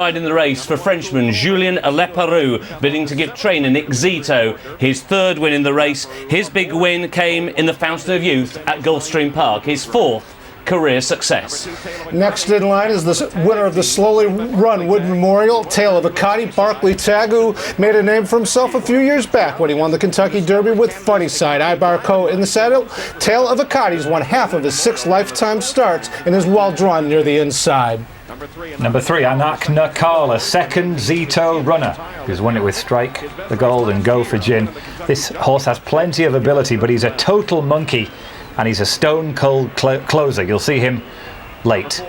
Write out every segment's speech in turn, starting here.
In the race for Frenchman Julien Leparoux, bidding to give trainer Nick Zito his third win in the race. His big win came in the Fountain of Youth at Gulfstream Park, his fourth career success. Next in line is the winner of the slowly run Wood Memorial, Tale of a Cotty, Barkley Tagg, who made a name for himself a few years back when he won the Kentucky Derby with Funny Side. Ibarco in the saddle. Tale of a Cotty's won half of his 6 lifetime starts and is well drawn near the inside. Number 3, Anak Nakala, second Zito runner, who's won it with Strike the Gold and Go for Gin. This horse has plenty of ability, but he's a total monkey, and he's a stone-cold closer. You'll see him late.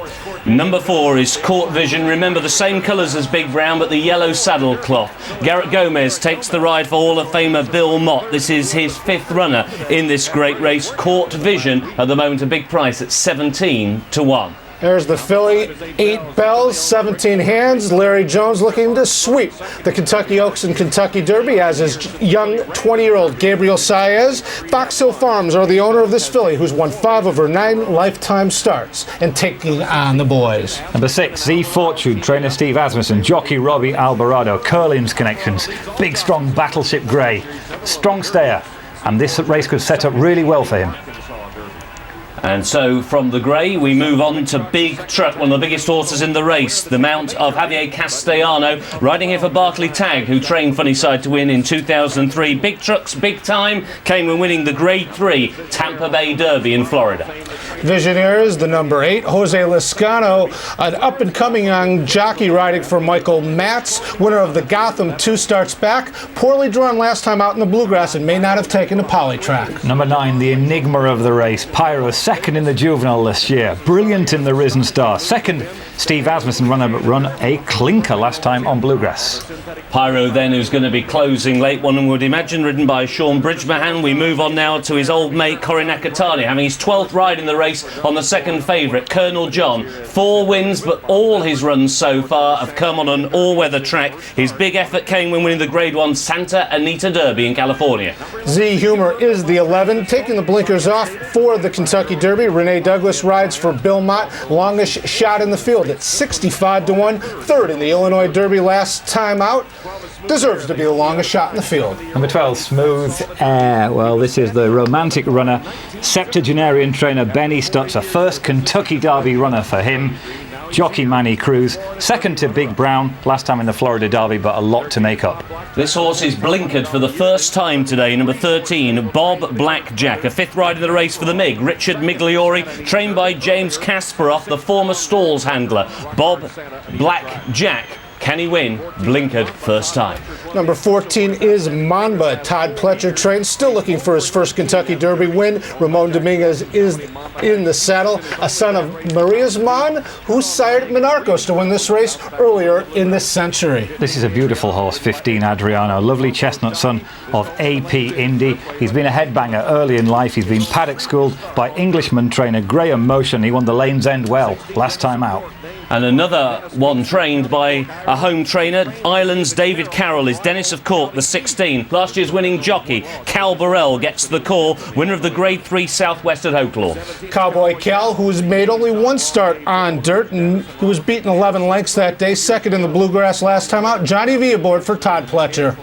Number 4 is Court Vision. Remember, the same colours as Big Brown, but the yellow saddle cloth. Garrett Gomez takes the ride for Hall of Famer Bill Mott. This is his 5th runner in this great race. Court Vision, at the moment, a big price at 17 to 1. There's the filly, 8 bells, 17 hands. Larry Jones looking to sweep the Kentucky Oaks and Kentucky Derby, as is young 20-year-old Gabriel Saez. Fox Hill Farms are the owner of this filly, who's won 5 of her 9 lifetime starts and taking on the boys. Number 6, Z Fortune, trainer Steve Asmussen, jockey Robbie Alvarado, Curlin's connections, big strong Battleship Grey, strong stayer, and this race could set up really well for him. And so from the grey we move on to Big Truck, one of the biggest horses in the race, the mount of Javier Castellano, riding here for Barkley Tagg, who trained Funny Side to win in 2003. Big Truck's big time came when winning the Grade 3 Tampa Bay Derby in Florida. Visionaires, the number 8, Jose Lescano, an up-and-coming young jockey riding for Michael Matz, winner of the Gotham 2 starts back, poorly drawn last time out in the Bluegrass and may not have taken a polytrack. Number 9, the enigma of the race, Pyro, second in the Juvenile this year, brilliant in the Risen Star. Second, Steve Asmussen run a clinker last time on Bluegrass. Pyro then, who's going to be closing late, one would imagine, ridden by Sean Bridgemahan. We move on now to his old mate Corey Nakatani, having his 12th ride in the race on the second favourite, Colonel John. 4 wins, but all his runs so far have come on an all-weather track. His big effort came when winning the Grade 1 Santa Anita Derby in California. Z Humor is the 11, taking the blinkers off for the Kentucky Derby. Renee Douglas rides for Bill Mott, longest shot in the field at 65 to 1, third in the Illinois Derby last time out. Deserves to be the longest shot in the field. Number 12, Smooth Air. Well, this is the romantic runner, septuagenarian trainer Benny Stutzer, first Kentucky Derby runner for him. Jockey Manny Cruz, second to Big Brown, last time in the Florida Derby, but a lot to make up. This horse is blinkered for the first time today, number 13, Bob Blackjack, a 5th ride in the race for the MIG, Richard Migliori, trained by James Kasparov, the former stalls handler. Bob Blackjack, can he win? Blinkered first time. Number 14 is Mamba. Todd Pletcher trained, still looking for his first Kentucky Derby win. Ramon Dominguez is in the saddle, a son of Maria's Mon, who sired Monarcos to win this race earlier in this century. This is a beautiful horse, 15 Adriano, lovely chestnut son of R.i.p. Indy. He's been a headbanger early in life. He's been paddock schooled by Englishman trainer Graham Motion. He won the Lane's End well last time out. And another one trained by a home trainer, Ireland's David Carroll, is Dennis of Cork, the 16. Last year's winning jockey, Cal Burrell, gets the call, winner of the Grade 3 Southwest at Oaklawn. Cowboy Cal, who's made only 1 start on dirt, and who was beaten 11 lengths that day, second in the Bluegrass last time out. Johnny V aboard for Todd Pletcher.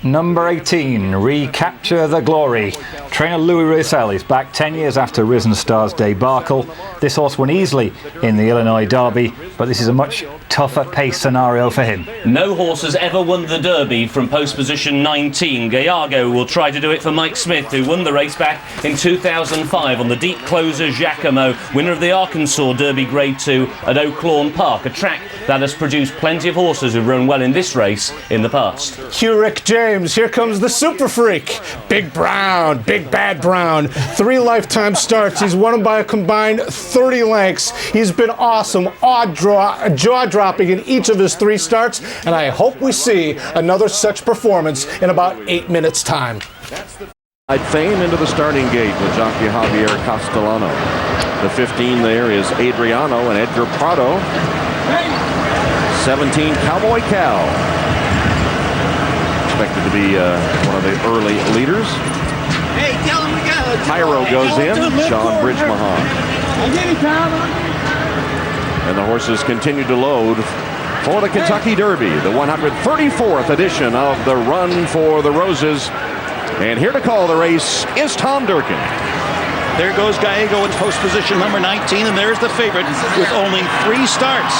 Number 18, Recapture the Glory. Trainer Louis Russell is back 10 years after Risen Star's debacle. This horse won easily in the Illinois Derby, but this is a much tougher pace scenario for him. No horse has ever won the Derby from post position 19. Gallardo will try to do it for Mike Smith, who won the race back in 2005 on the deep closer Giacomo, winner of the Arkansas Derby Grade 2 at Oaklawn Park, a track that has produced plenty of horses who've run well in this race in the past. Hugh Rick James, here comes the super freak. Big Brown, Big Bad Brown. 3 lifetime starts. He's won them by a combined 30 lengths. He's been awesome, jaw-dropping in each of his 3 starts, and I hope we see another such performance in about 8 minutes' time. Fame into the starting gate with jockey Javier Castellano. The 15 there is Adriano and Edgar Prado. 17, Cowboy Cal. Expected to be one of the early leaders. Hey, tell him we got it. Pyro goes in, Sean Bridgemahan. And the horses continue to load for the Kentucky Derby, the 134th edition of the Run for the Roses. And here to call the race is Tom Durkin. There goes Gallego in post position number 19, and there's the favorite with only 3 starts.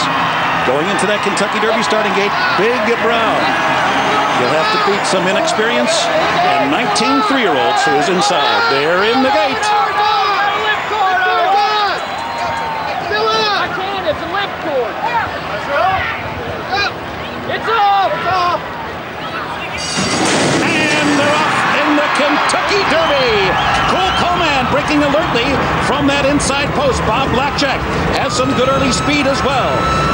Going into that Kentucky Derby starting gate, Big Brown. He'll have to beat some inexperience and 19 3-year-olds who is inside. They're in the gate. It's off! And they're off in the Kentucky Derby. Cole Coleman breaking alertly from that inside post. Bob Blackjack has some good early speed as well.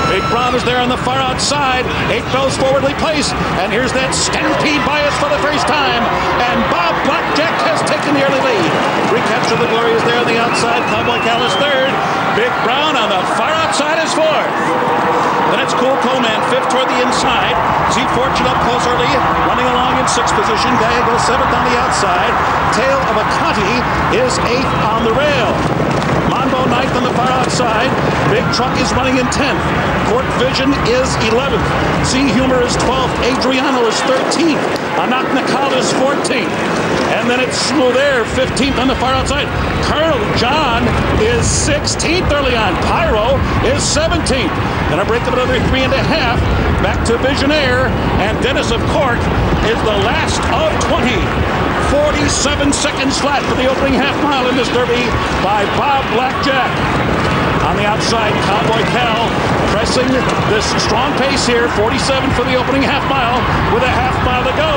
Big Brown is there on the far outside. 8 Bells forwardly placed. And here's that stampede bias for the first time. And Bob Blackjack has taken the early lead. Recapture the Glory is there on the outside. Cowboy Cal is third. Big Brown on the far outside is fourth. Then it's Cool Coleman, 5th toward the inside. Z Fortune up close early, running along in 6th position. Gallego 7th on the outside. Tail of a Conti is 8th on the rail. Monbo 9th on the far outside. Big Truck is running in 10th. Court Vision is 11th. Sea Humor is 12th. Adriano is 13th. Anak Nakal is 14th. And then it's Smooth Air, 15th on the far outside. Colonel John is 16th early on. Pyro is 17th. And a break of another 3.5. Back to Visionaire. And Dennis of Cork is the last of 20. 47 seconds flat for the opening half mile in this Derby by Bob Blackjack. On the outside, Cowboy Cal pressing this strong pace here. 47 for the opening half mile with a half mile to go.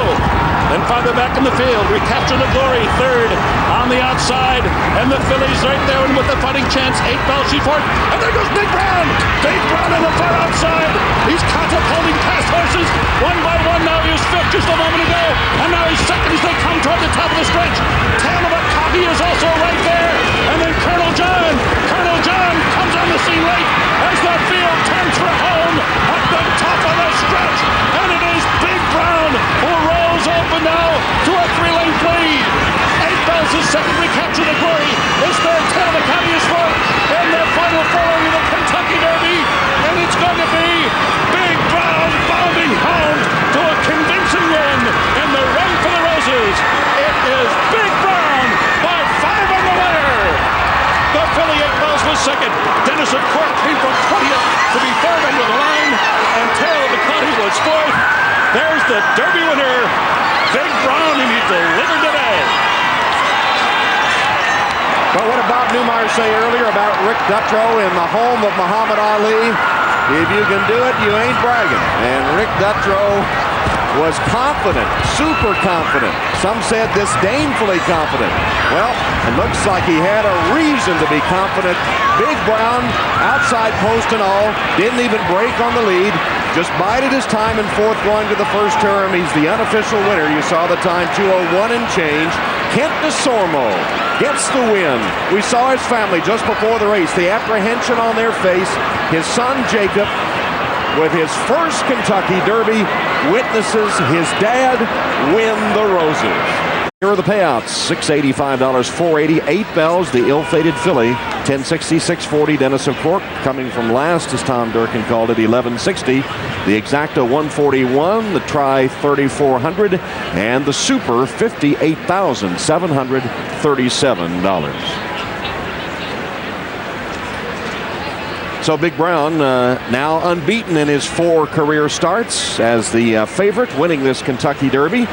Then farther back in the field, Recapture the Glory, 3rd on the outside. And the fillies right there and with the fighting chance. 8 Bell Sheeport. And there goes Big Brown. Big Brown on the far outside. He's catapulting past horses. One by one now. He was 5th just a moment ago. And now he's 2nd as they come toward the top of the stretch. Tail of a Copy is also right there. And then Colonel John comes on the scene late as the field turns for home at the top of the stretch. And it is Big Brown who rolls open now to a 3-lane lead. 8 Bells is 2nd. Recapture the Glory is 3rd. Tail of a Copy is 4th. And the final 4 in the Kentucky Derby. And it's going to be Big Brown bounding home to a convincing win in the Run for the Roses. It is Big Brown by 5 on the winner. The filly 8 Bells was 2nd. Dennis of Cork came from 20th to be 3rd under the line. And Tail of the Conti was 4th. There's the Derby winner, Big Brown, and he delivered today. But what did Bob Newmeyer say earlier about Rick Dutrow in the home of Muhammad Ali? If you can do it, you ain't bragging. And Rick Dutrow was confident, super confident. Some said disdainfully confident. Well, it looks like he had a reason to be confident. Big Brown, outside post and all, didn't even break on the lead. Just bided his time in 4th going to the first term. He's the unofficial winner. You saw the time, 2:01 and change. Kent DeSormo gets the win. We saw his family just before the race, the apprehension on their face. His son, Jacob, with his first Kentucky Derby, witnesses his dad win the Roses. Here are the payouts: $685, $480, 8 Bells, the ill-fated filly, $1060, $640, Dennis of Cork, coming from last, as Tom Durkin called it, $1160, the Exacta $141, the Tri $3,400, and the Super $58,737. So Big Brown now unbeaten in his 4 career starts as the favorite, winning this Kentucky Derby.